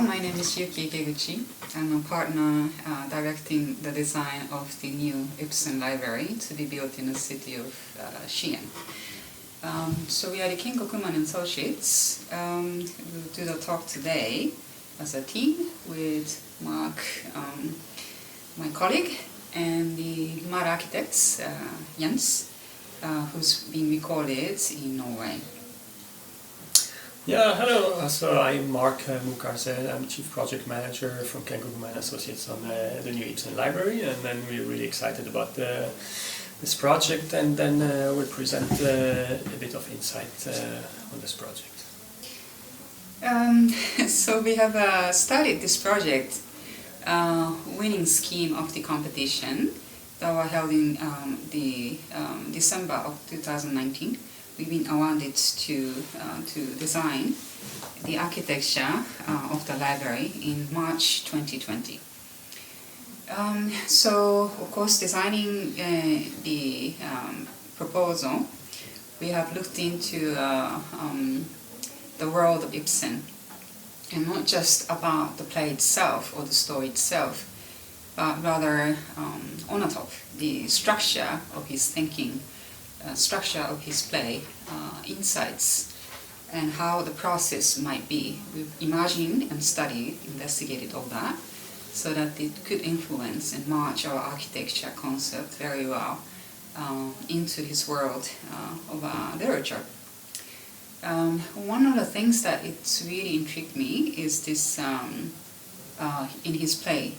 my name is Yuki Ikeguchi. I'm a partner directing the design of the new IBSEN library to be built in the city of Shien. So we are the Kengokuman Associates. We'll do the talk today as a team with Mark, my colleague, and the Mad architects, Jens, who's been recorded in Norway. Yeah, hello. So I'm Mark Mukarse. I'm Chief Project Manager from Kengokuman Associates on the new IBSEN library, and then we're really excited about this project, and then we'll present a bit of insight on this project. So we have started this project, winning scheme of the competition that were held in the December of 2019. We've been awarded to design the architecture of the library in March 2020. So, of course, designing the proposal, we have looked into the world of IBSEN, and not just about the play itself or the story itself, but rather on the top, the structure of his thinking, structure of his play, insights, and how the process might be. We've imagined and studied, investigated all that, so that it could influence and match our architecture concept very well into his world of literature. One of the things that it's really intrigued me is this, in his play,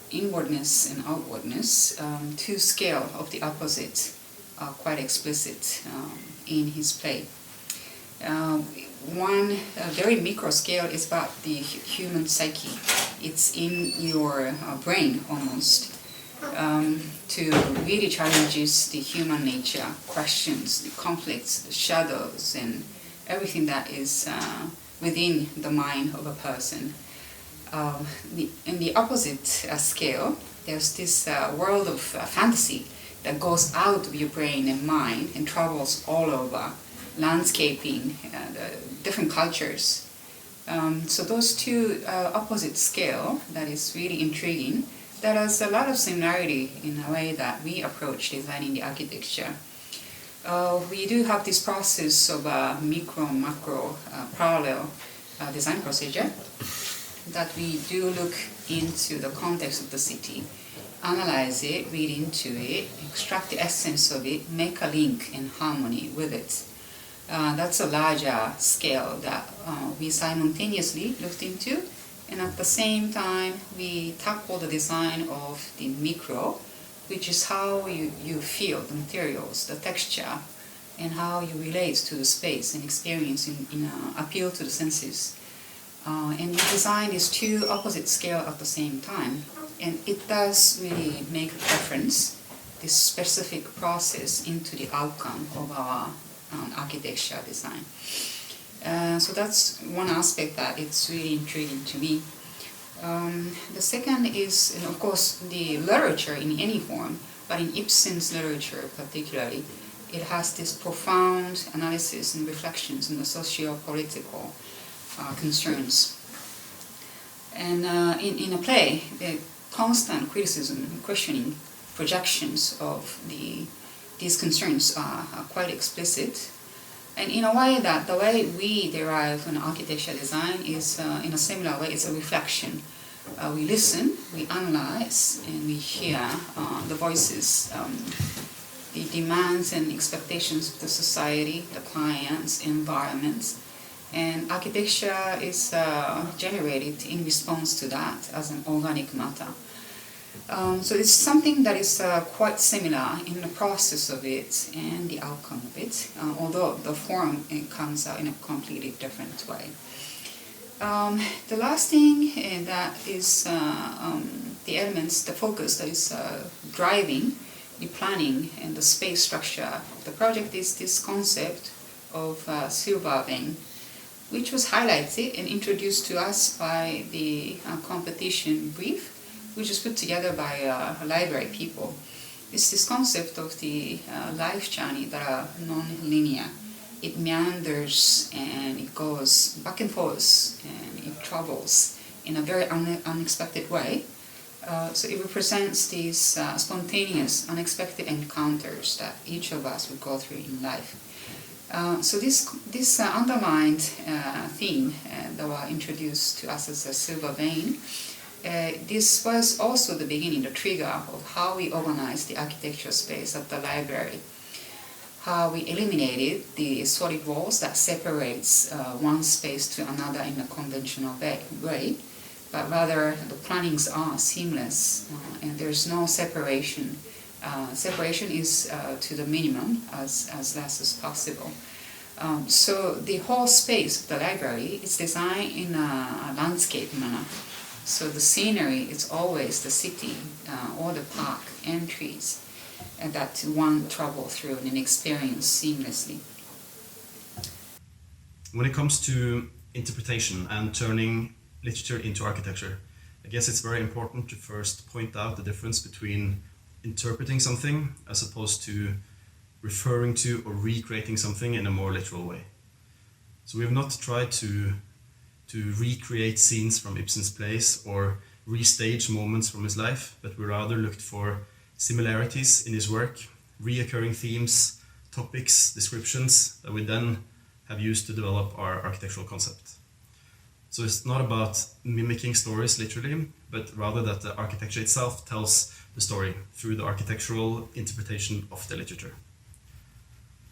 inwardness and outwardness, two scale of the opposite are quite explicit in his play. One very micro scale is about the human psyche. It's in your brain almost, to really challenges the human nature, questions, the conflicts, the shadows, and everything that is within the mind of a person. In the opposite scale, there's this world of fantasy that goes out of your brain and mind and travels all over, landscaping, the different cultures. So those two opposite scale, that is really intriguing. That has a lot of similarity in a way that we approach designing the architecture. We do have this process of a micro-macro parallel design procedure, that we do look into the context of the city, analyze it, read into it, extract the essence of it, make a link in harmony with it. That's a larger scale that we simultaneously looked into, and at the same time we tackle the design of the micro, which is how you feel the materials, the texture, and how you relate to the space and experience in appeal to the senses. And we design these two opposite scale at the same time. And it does really make a difference, this specific process, into the outcome of our architecture design. So that's one aspect that it's really intriguing to me. The second is, and of course, the literature in any form, but in Ibsen's literature particularly, it has this profound analysis and reflections on the socio-political concerns. And in a play, the constant criticism, questioning, projections of these concerns are quite explicit. And in a way that the way we derive an architecture design is in a similar way, it's a reflection. We listen, we analyze, and we hear the voices, the demands and expectations of the society, the clients, environments. And architecture is generated in response to that as an organic matter. So it's something that is quite similar in the process of it and the outcome of it, although the form comes out in a completely different way. The last thing that is the elements, the focus that is driving the planning and the space structure of the project is this concept of silver vein, which was highlighted and introduced to us by the competition brief, which is put together by library people. It's this concept of the life journey that are non-linear. It meanders and it goes back and forth, and it travels in a very unexpected way. So it represents these spontaneous, unexpected encounters that each of us would go through in life. So this underlined theme that was introduced to us as a silver vein, this was also the beginning, the trigger of how we organized the architectural space at the library. How we eliminated the solid walls that separates one space to another in a conventional way, but rather the plannings are seamless and there's no separation. Separation is to the minimum, as less as possible. So the whole space of the library is designed in a landscape manner. So the scenery is always the city or the park and trees that one travel through and experience seamlessly. When it comes to interpretation and turning literature into architecture, I guess it's very important to first point out the difference between interpreting something as opposed to referring to or recreating something in a more literal way. So we have not tried to recreate scenes from Ibsen's plays or restage moments from his life, but we rather looked for similarities in his work, reoccurring themes, topics, descriptions that we then have used to develop our architectural concept. So it's not about mimicking stories literally, but rather that the architecture itself tells the story through the architectural interpretation of the literature.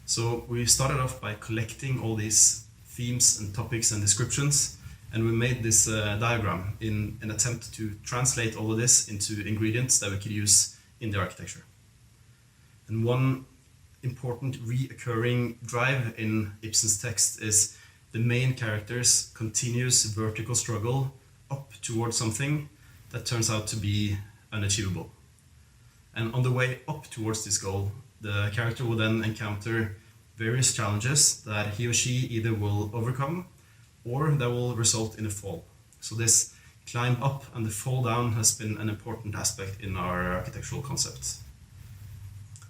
So we started off by collecting all these themes and topics and descriptions, and we made this diagram in an attempt to translate all of this into ingredients that we could use in the architecture. And one important reoccurring drive in Ibsen's text is the main character's continuous vertical struggle up towards something that turns out to be unachievable. And on the way up towards this goal, the character will then encounter various challenges that he or she either will overcome or that will result in a fall. So this climb up and the fall down has been an important aspect in our architectural concept.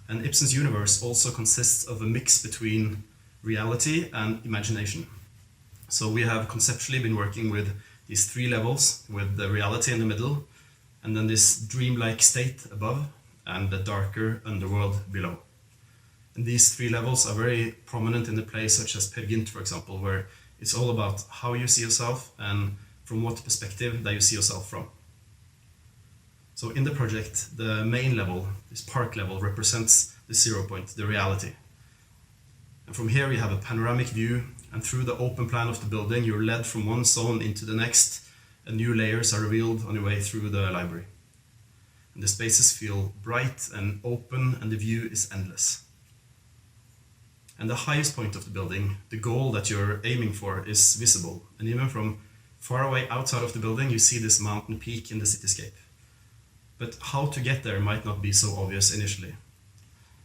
And Ibsen's universe also consists of a mix between reality and imagination. So we have conceptually been working with these three levels, with the reality in the middle, and then this dreamlike state above, and the darker underworld below. And these three levels are very prominent in the plays such as Peer Gynt, for example, where it's all about how you see yourself and from what perspective that you see yourself from. So in the project, the main level, this park level, represents the 0 point, the reality. And from here you have a panoramic view, and through the open plan of the building you're led from one zone into the next, and new layers are revealed on your way through the library. And the spaces feel bright and open, and the view is endless. And the highest point of the building, the goal that you're aiming for, is visible. And even from far away outside of the building, you see this mountain peak in the cityscape. But how to get there might not be so obvious initially.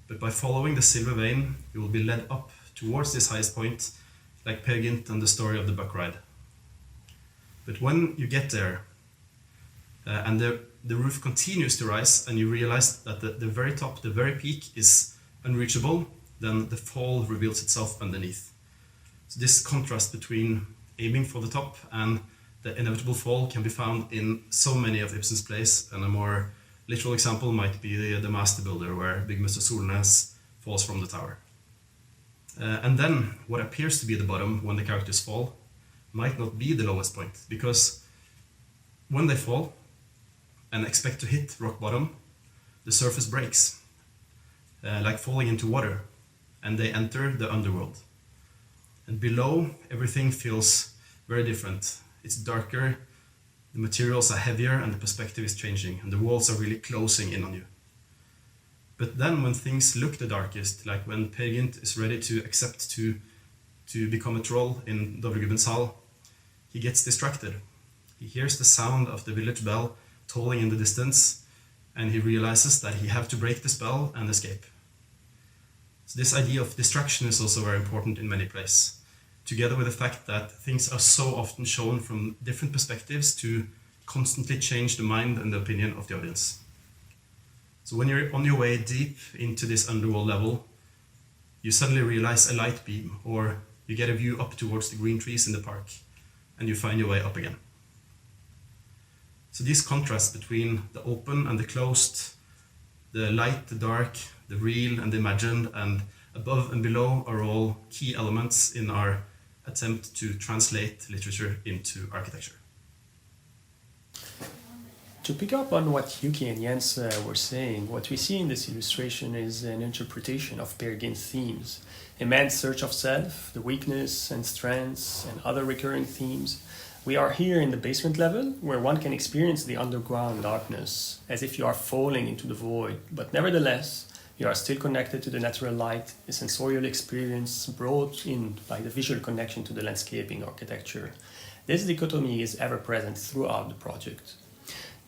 But by following the silver vein, you will be led up towards this highest point, like Peer Gynt and the story of the buck ride. But when you get there, and the roof continues to rise, and you realize that the very top, the very peak, is unreachable, then the fall reveals itself underneath. So this contrast between aiming for the top and the inevitable fall can be found in so many of Ibsen's plays, and a more literal example might be the Master Builder, where Big Mr. Solness falls from the tower. And then what appears to be the bottom when the characters fall might not be the lowest point, because when they fall and expect to hit rock bottom, the surface breaks, like falling into water, and they enter the underworld. And below, everything feels very different. It's darker, the materials are heavier, and the perspective is changing, and the walls are really closing in on you. But then when things look the darkest, like when Peer Gynt is ready to accept to become a troll in Dovregubbens hall, he gets distracted. He hears the sound of the village bell tolling in the distance, and he realizes that he has to break the spell and escape. So this idea of distraction is also very important in many plays, together with the fact that things are so often shown from different perspectives to constantly change the mind and the opinion of the audience. So when you're on your way deep into this underworld level, you suddenly realize a light beam, or you get a view up towards the green trees in the park, and you find your way up again. So these contrasts between the open and the closed, the light, the dark, the real and the imagined, and above and below are all key elements in our attempt to translate literature into architecture. To pick up on what Yuki and Jens were saying, what we see in this illustration is an interpretation of Peer Gynt's themes: a man's search of self, the weakness and strengths, and other recurring themes. We are here in the basement level, where one can experience the underground darkness, as if you are falling into the void, but nevertheless, you are still connected to the natural light, a sensorial experience brought in by the visual connection to the landscaping architecture. This dichotomy is ever present throughout the project.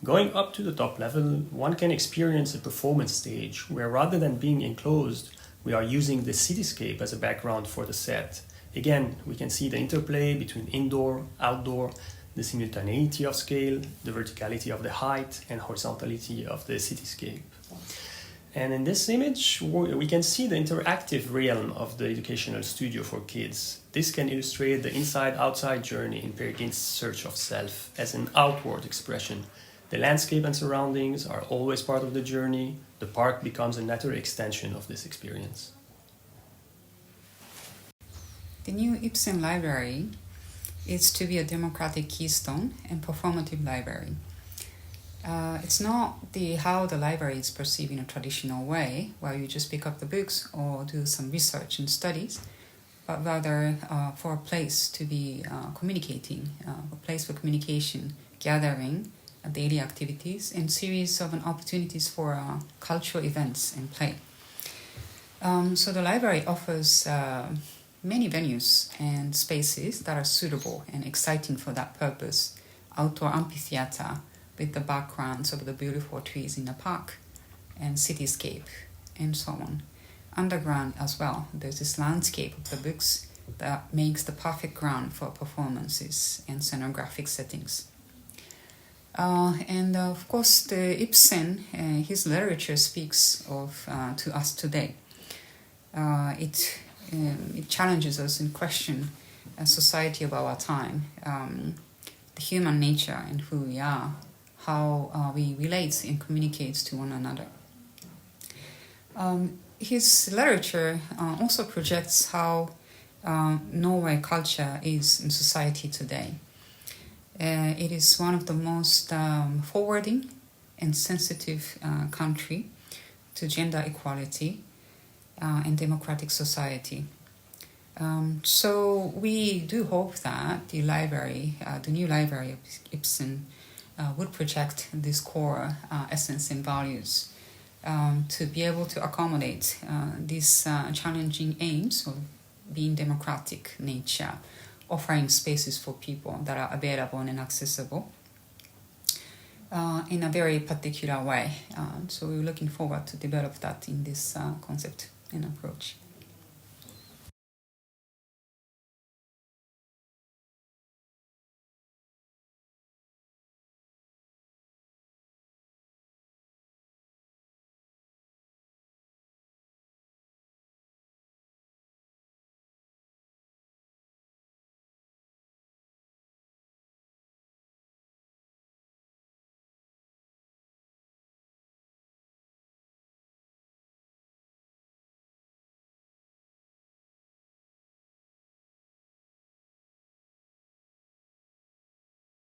Going up to the top level, one can experience a performance stage where, rather than being enclosed, we are using the cityscape as a background for the set. Again, we can see the interplay between indoor, outdoor, the simultaneity of scale, the verticality of the height, and horizontality of the cityscape. And in this image, we can see the interactive realm of the educational studio for kids. This can illustrate the inside-outside journey in Peer Gynt's search of self as an outward expression. The landscape and surroundings are always part of the journey. The park becomes a natural extension of this experience. The new Ibsen library is to be a democratic keystone and performative library. It's not how the library is perceived in a traditional way, where you just pick up the books or do some research and studies, but rather for a place to be communicating, a place for communication, gathering, daily activities, and series of opportunities for cultural events and play. So the library offers many venues and spaces that are suitable and exciting for that purpose. Outdoor amphitheater with the backgrounds of the beautiful trees in the park and cityscape and so on. Underground as well, there's this landscape of the books that makes the perfect ground for performances and scenographic settings. And of course, the Ibsen, his literature speaks of to us today. It challenges us and question a society of our time, the human nature and who we are, how we relate and communicate to one another. His literature also projects how Norway culture is in society today. It is one of the most forwarding and sensitive country to gender equality and democratic society. So we do hope that the library, the new library of Ibsen, would project this core essence and values to be able to accommodate these challenging aims of being democratic nature, offering spaces for people that are available and accessible in a very particular way. So we're looking forward to develop that in this concept and approach.